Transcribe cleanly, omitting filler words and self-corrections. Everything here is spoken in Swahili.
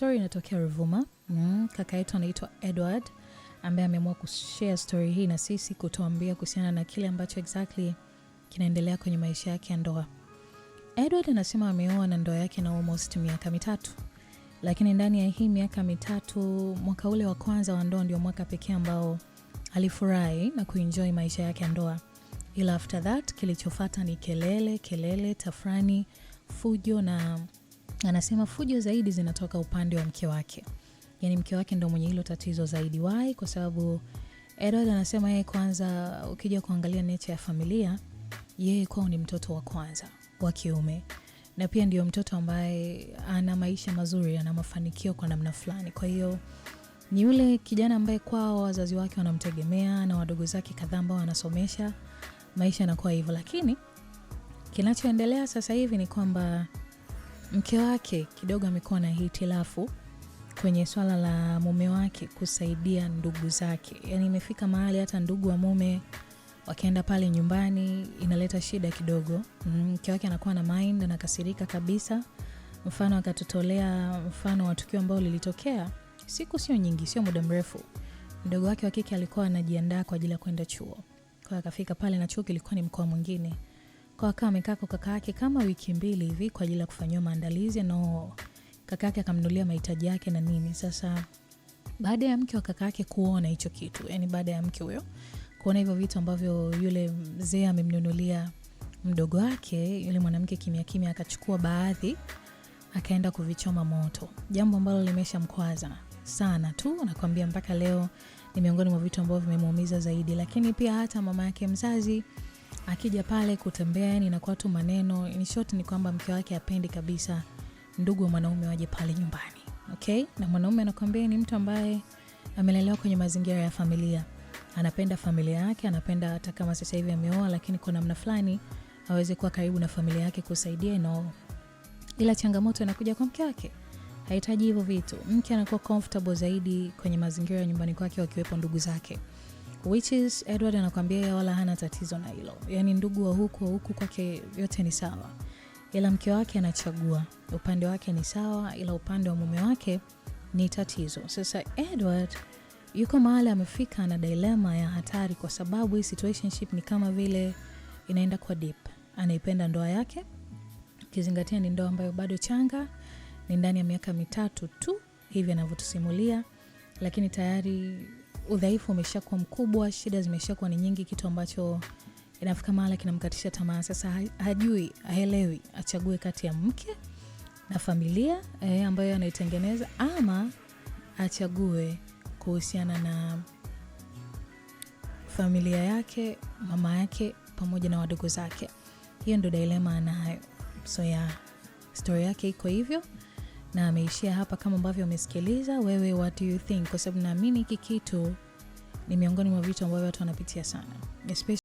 Story inatokea Ruvuma. Kaka yetu anaitwa Edward ambaye ameamua kushare story hii na sisi, kutuambia kuhusiana na kile ambacho exactly kinaendelea kwenye maisha yake ya ndoa. Edward anasema ameoa na ndoa yake na almost miaka 3. Lakini ndani ya hii miaka 3, mwaka ule wa kwanza wa ndoa ndio mwaka pekee ambao alifurahi na kuenjoy maisha yake ya ndoa. Ila after that kilichofuata ni kelele, tafrani, fujo, na anasema fujo zaidi zinatoka upande wa mke wake. Yaani mke wake ndio mwenye hilo tatizo zaidi. Why? Kwa sababu Edward anasema yeye kwanza, ukija kuangalia nature ya familia, yeye kwao ni mtoto wa kwanza wa kiume. Na pia ndio mtoto ambaye ana maisha mazuri, ana mafanikio kwa namna fulani. Kwa hiyo ni yule kijana ambaye kwao wazazi wake wanamtegemea na wadogo zake kadhaa ambao wanasomesha, maisha yanakuwa hivyo. Lakini kinachoendelea sasa hivi ni kwamba mke wake kidogo amekuwa na hitilafu kwenye swala la mume wake kusaidia ndugu zake. Yaani imefika mahali hata ndugu wa mume wakienda pale nyumbani inaleta shida kidogo. Mke wake anakuwa na mind, anakasirika kabisa. Mfano akatutolea mfano wa tukio ambao lilitokea siku sio nyingi, sio muda mrefu. Mdogo wake wa kike alikuwa anajiandaa kwa ajili ya kwenda chuo. Kwa akafika pale na chuo kilikuwa ni mkoa mwingine. Kwa akawa amekaa kwa kaka yake kama wiki 2 hivi kwa ajili ya kufanywa maandalizi, no kaka yake akamnunulia mahitaji yake na nini. Sasa baada ya mke wa kaka yake kuona hicho kitu, yani baada ya mke huyo kuona hivyo vitu ambavyo yule mzee amemnunulia mdogo wake, yule mwanamke kimya akachukua baadhi akaenda kuvichoma moto. Jambo ambalo limeshamkwaza sana tu, nakwambia mpaka leo ni miongoni mwa vitu ambavyo vimemuumiza zaidi. Lakini pia hata mama yake mzazi akija pale kutembea, yani inakuwa tu maneno. In short ni kwamba mke wake hapendi kabisa ndugu wa mwanaume waje pale nyumbani. Okay? Na mwanaume anakuambia ni mtu ambaye amelelewa kwenye mazingira ya familia. Anapenda familia yake, anapenda hata kama sasa hivi ameoa, lakini kwa namna fulani aweze kuwa karibu na familia yake kusaidia ila changamoto inakuja kwa mke wake. Hahitaji hivyo vitu. Mke anakuwa comfortable zaidi kwenye mazingira ya nyumbani kwake wakiwepo ndugu zake. Which is Edward anakuambia wala hana tatizo na hilo. Yaani ndugu wa huku kwake yote ni sawa. Ila mke wake anachagua. Upande wake ni sawa, ila upande wa mume wake ni tatizo. Sasa Edward yuko mahali amefika na dilema ya hatari, kwa sababu hii situationship ni kama vile inaenda kwa deep. Anaipenda ndoa yake, kizingatia ni ndoa ambayo bado changa, ni ndani ya miaka 3 tu hivi anavyotusimulia, lakini tayari udhaifu umeshakuwa mkubwa, shida zimeshakuwa ni nyingi, kitu ambacho inafika mahali kinamkatisha tamaa. Sasa hajui, haelewi achague kati ya mke na familia ambayo anaitengeneza, ama achague kuhusiana na familia yake, mama yake pamoja na wadogo zake. Hiyo ndio dilema anayo. So story yake iko hivyo na ameishia hapa kama ambavyo umesikiliza. Wewe what do you think? Kwa sababu naamini hiki kitu ni miongoni mwa vitu ambavyo watu wanapitia sana, especially